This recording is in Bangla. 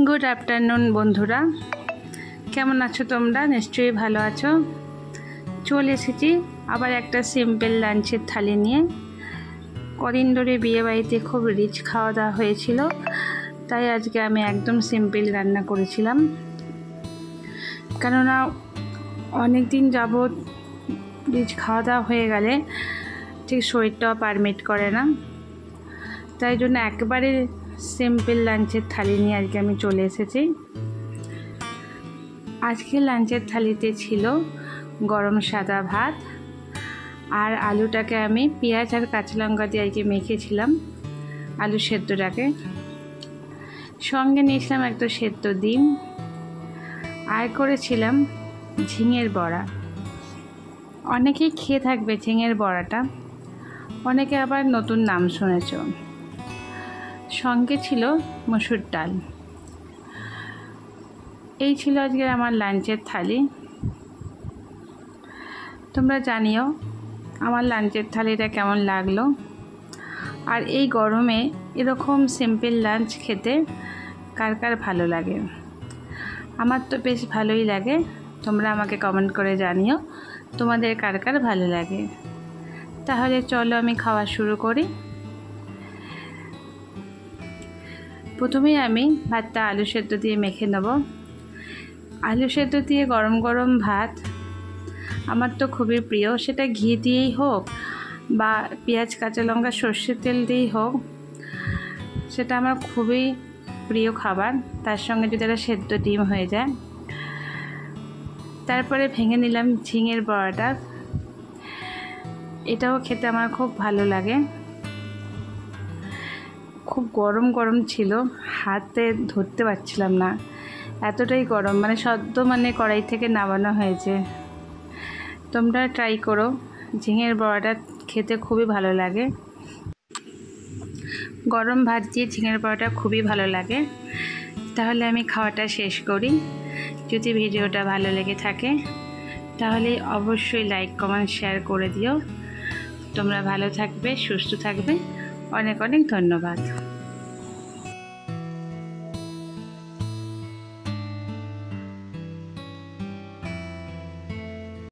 গুড আফটারনুন বন্ধুরা, কেমন আছো তোমরা? নিশ্চয়ই ভালো আছো। চলে এসেছি আবার একটা সিম্পল লাঞ্চের থালি নিয়ে। কদিন ধরে বিয়েবাড়িতে খুব রিচ খাওয়া দাওয়া হয়েছিল, তাই আজকে আমি একদম সিম্পল রান্না করেছিলাম। কেননা অনেক দিন যাবৎ রিচ খাওয়া দাওয়া হয়ে গেলে ঠিক শরীরটাও পারমিট করে না, তাই জন্য একেবারে সিম্পল লাঞ্চের থালি নিয়ে আজকে আমি চলে এসেছি। আজকে লাঞ্চের থালিতে ছিল গরম সাদা ভাত, আর আলুটাকে আমি পেঁয়াজ আর কাঁচা লঙ্কা দিয়ে আজকে মেখেছিলাম আলু সেদ্ধটাকে। সঙ্গে নিয়েছিলাম একটা সেদ্ধ ডিম, আর করেছিলাম ঝিঙের বড়া। অনেকেই খেয়ে থাকবে ঝিঙের বড়াটা, অনেকে আবার নতুন নাম শুনেছ। সঙ্গে ছিল মসুর ডাল। এই ছিল আজকে আমার লাঞ্চের থালি। তোমরা জানিও আমার লাঞ্চের থালিটা কেমন লাগলো, আর এই গরমে এরকম সিম্পল লাঞ্চ খেতে কার কার ভালো লাগে। আমার তো বেশ ভালোই লাগে। তোমরা আমাকে কমেন্ট করে জানিও তোমাদের কার কার ভালো লাগে। তাহলে চলো আমি খাওয়া শুরু করি। প্রথমেই আমি ভাতটা আলু সেদ্ধ দিয়ে মেখে নেব। আলু সেদ্ধ দিয়ে গরম গরম ভাত আমার তো খুবই প্রিয়, সেটা ঘি দিয়েই হোক বা পেঁয়াজ কাঁচা লঙ্কা সর্ষের তেল দিয়েই হোক, সেটা আমার খুবই প্রিয় খাবার। তার সঙ্গে যদি একটা সেদ্ধ ডিম হয়ে যায়। তারপরে ভেঙে নিলাম ঝিঙের বড়াটা, এটাও খেতে আমার খুব ভালো লাগে। খুব গরম গরম ছিল, হাতে ধরতে পারছিলাম না, এতটাই গরম, সদ্য কড়াই থেকে নামানো হয়েছে। তোমরা ট্রাই করো, ঝিঙের বড়াটা খেতে খুবই ভালো লাগে। গরম ভাত দিয়ে ঝিঙের বড়াটা খুবই ভালো লাগে। তাহলে আমি খাওয়াটা শেষ করি। যদি ভিডিওটা ভালো লেগে থাকে তাহলে অবশ্যই লাইক কমেন্ট শেয়ার করে দিও। তোমরা ভালো থাকবে, সুস্থ থাকবে। অনেক অনেক ধন্যবাদ।